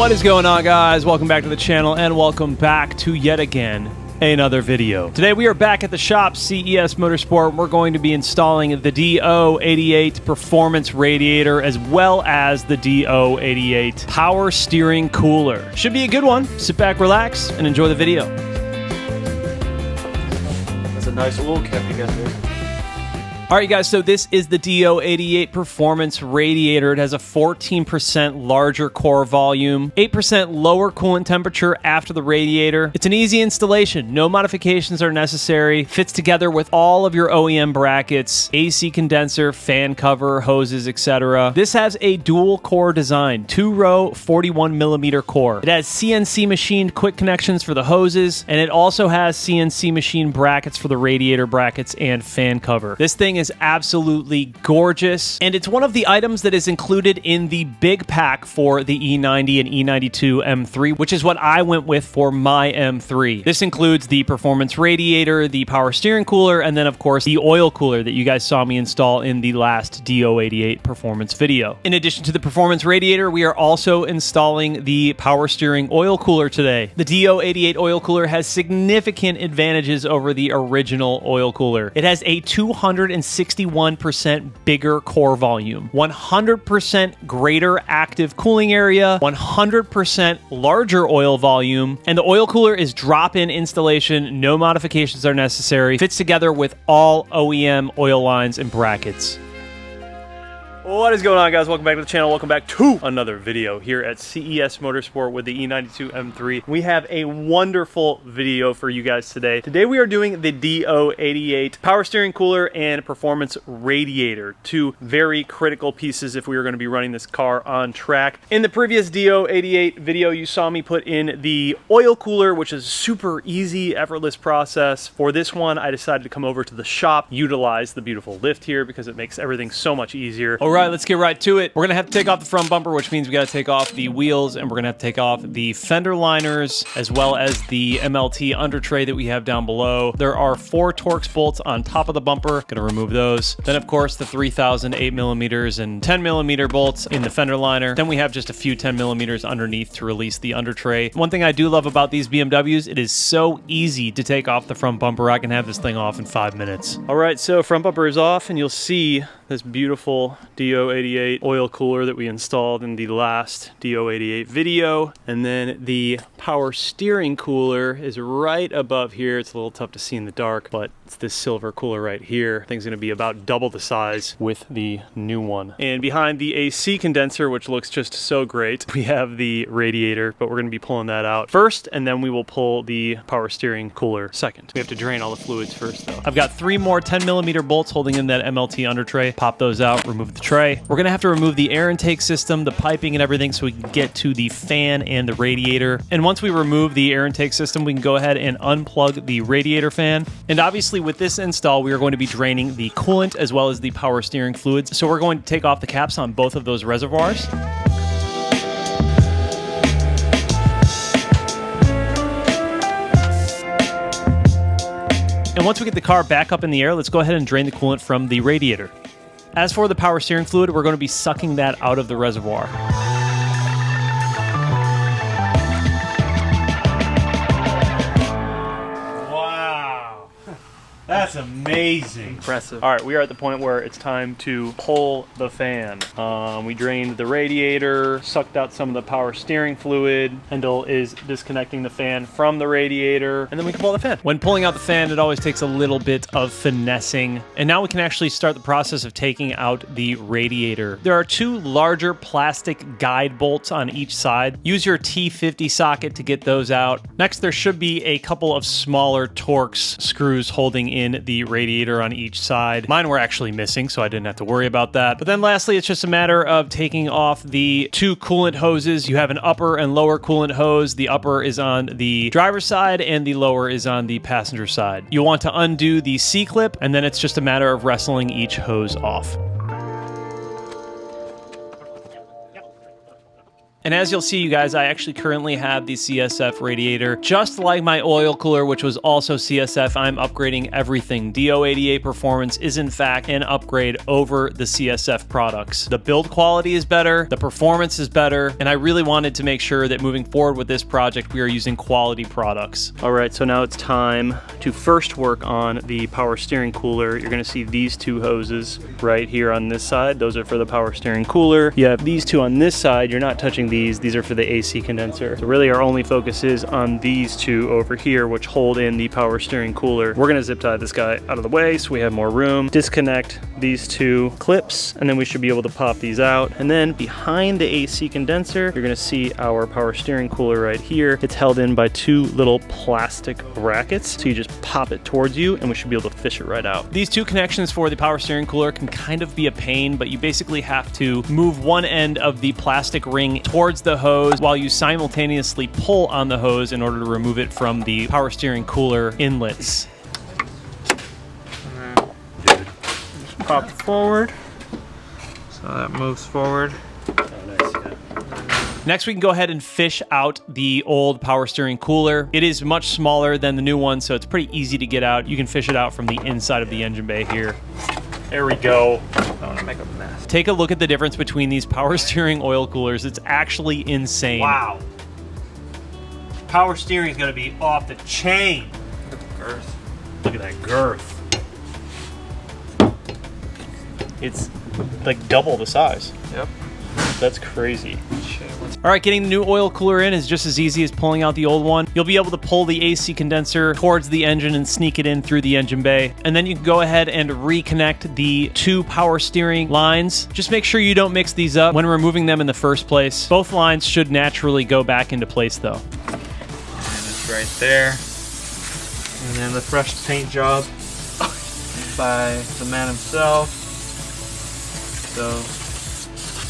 What is going on, guys? Welcome back to the channel and welcome back to yet again another video. Today we are back at the shop, CES Motorsport. We're going to be installing the do88 Performance Radiator as well as the do88 Power Steering Cooler. Should be a good one. Sit back, relax, and enjoy the video. That's a nice oil cap you got there. Alright guys, so this is the do88 Performance Radiator. It has a 14% larger core volume, 8% lower coolant temperature after the radiator. It's an easy installation, no modifications are necessary, fits together with all of your OEM brackets, AC condenser, fan cover, hoses, etc. This has a dual core design, 2-row 41mm core. It has CNC machined quick connections for the hoses, and it also has CNC machined brackets for the radiator brackets and fan cover. This thing is absolutely gorgeous, and it's one of the items that is included in the big pack for the E90 and E92 M3, which is what I went with for my M3. This includes the performance radiator, the power steering cooler, and then of course the oil cooler that you guys saw me install in the last do88 performance video. In addition to the performance radiator, we are also installing the power steering oil cooler today. The do88 oil cooler has significant advantages over the original oil cooler. It has a 261% bigger core volume, 100% greater active cooling area, 100% larger oil volume, and the oil cooler is drop-in installation, no modifications are necessary, fits together with all OEM oil lines and brackets. What is going on, guys? Welcome back to the channel. Welcome back to another video here at CES Motorsport with the E92 M3. We have a wonderful video for you guys today. Today we are doing the do88 Power Steering Cooler and Performance Radiator, two very critical pieces if we are going to be running this car on track. In the previous do88 video, you saw me put in the oil cooler, which is a super easy, effortless process. For this one, I decided to come over to the shop, utilize the beautiful lift here because it makes everything so much easier. All right, let's get right to it. We're gonna have to take off the front bumper, which means we gotta take off the wheels, and we're gonna have to take off the fender liners, as well as the MLT under tray that we have down below. There are 4 Torx bolts on top of the bumper. Gonna remove those. Then, of course, the 3000 8mm and 10mm bolts in the fender liner. Then we have just a few 10mm underneath to release the under tray. One thing I do love about these BMWs, it is so easy to take off the front bumper. I can have this thing off in 5 minutes. All right, so front bumper is off, and you'll see this beautiful do88 oil cooler that we installed in the last do88 video. And then the power steering cooler is right above here. It's a little tough to see in the dark, but it's this silver cooler right here. Thing's gonna be about double the size with the new one. And behind the AC condenser, which looks just so great, we have the radiator, but we're gonna be pulling that out first, and then we will pull the power steering cooler second. We have to drain all the fluids first though. I've got 3 more 10mm bolts holding in that MLT under tray. Pop those out, remove the tray. We're gonna have to remove the air intake system, the piping and everything, so we can get to the fan and the radiator. And once we remove the air intake system, we can go ahead and unplug the radiator fan. And obviously with this install, we are going to be draining the coolant as well as the power steering fluids. So we're going to take off the caps on both of those reservoirs. And once we get the car back up in the air, let's go ahead and drain the coolant from the radiator. As for the power steering fluid, we're going to be sucking that out of the reservoir. Wow, that's amazing. Impressive. All right, we are at the point where it's time to pull the fan. We drained the radiator, sucked out some of the power steering fluid. Hendel is disconnecting the fan from the radiator, and then we can pull the fan. When pulling out the fan, it always takes a little bit of finessing. And now we can actually start the process of taking out the radiator. There are 2 larger plastic guide bolts on each side. Use your T50 socket to get those out. Next, there should be a couple of smaller Torx screws holding in the radiator on each side. Mine were actually missing, so I didn't have to worry about that. But then lastly, it's just a matter of taking off the 2 coolant hoses. You have an upper and lower coolant hose. The upper is on the driver's side and the lower is on the passenger side. You'll want to undo the C-clip, and then it's just a matter of wrestling each hose off. And as you'll see, you guys, I actually currently have the CSF radiator. Just like my oil cooler, which was also CSF, I'm upgrading everything. do88 Performance is in fact an upgrade over the CSF products. The build quality is better, the performance is better, and I really wanted to make sure that moving forward with this project, we are using quality products. All right, so now it's time to first work on the power steering cooler. You're gonna see these two hoses right here on this side. Those are for the power steering cooler. You have these two on this side. You're not touching these are for the AC condenser. So really our only focus is on these two over here, which hold in the power steering cooler. We're gonna zip tie this guy out of the way so we have more room. Disconnect these two clips, and then we should be able to pop these out. And then behind the AC condenser, you're gonna see our power steering cooler right here. It's held in by two little plastic brackets. So you just pop it towards you and we should be able to fish it right out. These two connections for the power steering cooler can kind of be a pain, but you basically have to move one end of the plastic ring towards the hose while you simultaneously pull on the hose in order to remove it from the power steering cooler inlets. And then just pop it forward. So that moves forward. Oh, nice, yeah. Next, we can go ahead and fish out the old power steering cooler. It is much smaller than the new one, so it's pretty easy to get out. You can fish it out from the inside of the engine bay here. There we go. I want to make a mess. Take a look at the difference between these power steering oil coolers. It's actually insane. Wow. Power steering is going to be off the chain. Look at the girth. Look at that girth. It's like double the size. Yep. That's crazy. All right, getting the new oil cooler in is just as easy as pulling out the old one. You'll be able to pull the AC condenser towards the engine and sneak it in through the engine bay. And then you can go ahead and reconnect the two power steering lines. Just make sure you don't mix these up when removing them in the first place. Both lines should naturally go back into place though. And it's right there. And then the fresh paint job by the man himself. So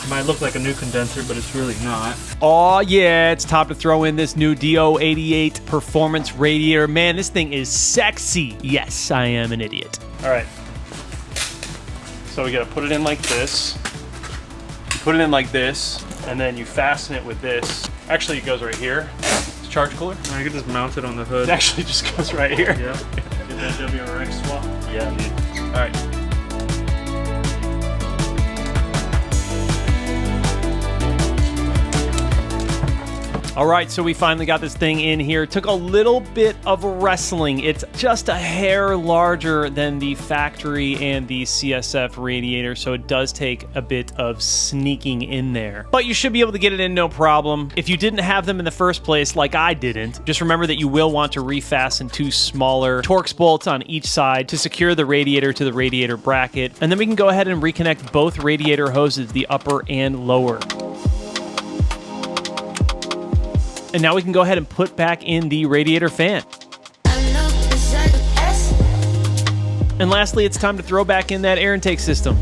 it might look like a new condenser, but it's really not. Oh yeah, it's time to throw in this new do88 Performance radiator. Man, this thing is sexy. Yes, I am an idiot. All right. So we gotta put it in like this. Put it in like this, and then you fasten it with this. Actually, it goes right here. It's a charge cooler. I could just mount it on the hood. It actually just goes right here. Yeah. Get that WRX swap. Yeah, dude. All right. All right, so we finally got this thing in here. Took a little bit of wrestling. It's just a hair larger than the factory and the CSF radiator, so it does take a bit of sneaking in there. But you should be able to get it in no problem. If you didn't have them in the first place, like I didn't, just remember that you will want to refasten two smaller Torx bolts on each side to secure the radiator to the radiator bracket. And then we can go ahead and reconnect both radiator hoses, the upper and lower. And now we can go ahead and put back in the radiator fan. And lastly, it's time to throw back in that air intake system.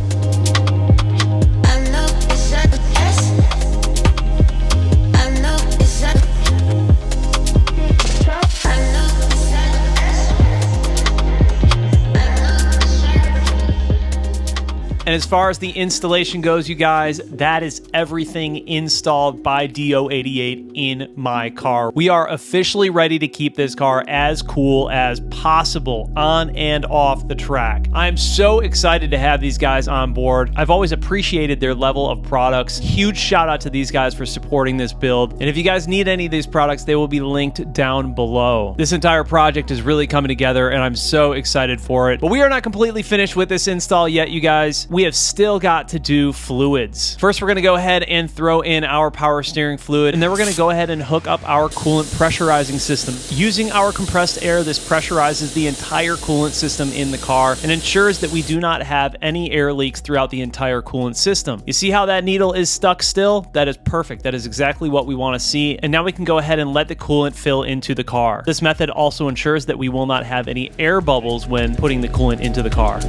And as far as the installation goes, you guys, that is everything installed by do88 in my car. We are officially ready to keep this car as cool as possible on and off the track. I'm so excited to have these guys on board. I've always appreciated their level of products. Huge shout out to these guys for supporting this build. And if you guys need any of these products, they will be linked down below. This entire project is really coming together and I'm so excited for it. But we are not completely finished with this install yet, you guys. We have still got to do fluids. First, we're going to go ahead and throw in our power steering fluid, and then we're going to go ahead and hook up our coolant pressurizing system. Using our compressed air, this pressurizes the entire coolant system in the car and ensures that we do not have any air leaks throughout the entire coolant system. You see how that needle is stuck still? That is perfect. That is exactly what we want to see. And now we can go ahead and let the coolant fill into the car. This method also ensures that we will not have any air bubbles when putting the coolant into the car.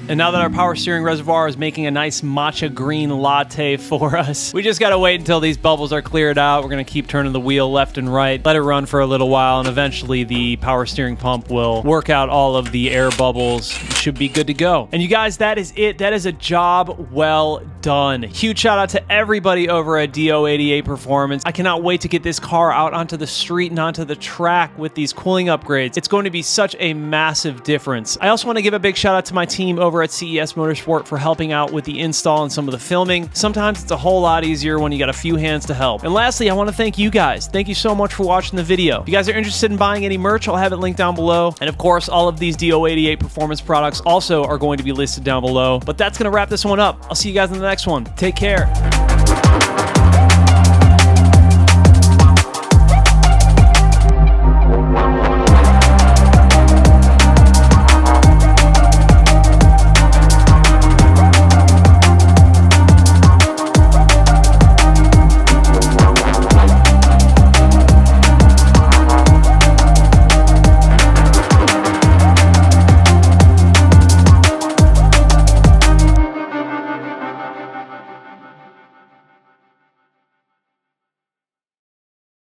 And now that our power steering reservoir is making a nice matcha green latte for us, we just gotta wait until these bubbles are cleared out. We're gonna keep turning the wheel left and right, let it run for a little while, and eventually the power steering pump will work out all of the air bubbles. We should be good to go. And you guys, that is it. That is a job well done. Huge shout out to everybody over at do88 Performance. I cannot wait to get this car out onto the street and onto the track with these cooling upgrades. It's going to be such a massive difference. I also want to give a big shout out to my team over at CES Motorsport for helping out with the install and some of the filming. Sometimes it's a whole lot easier when you got a few hands to help. And lastly, I want to thank you guys. Thank you so much for watching the video. If you guys are interested in buying any merch, I'll have it linked down below. And of course, all of these do88 Performance products also are going to be listed down below. But that's going to wrap this one up. I'll see you guys in the next one. Take care.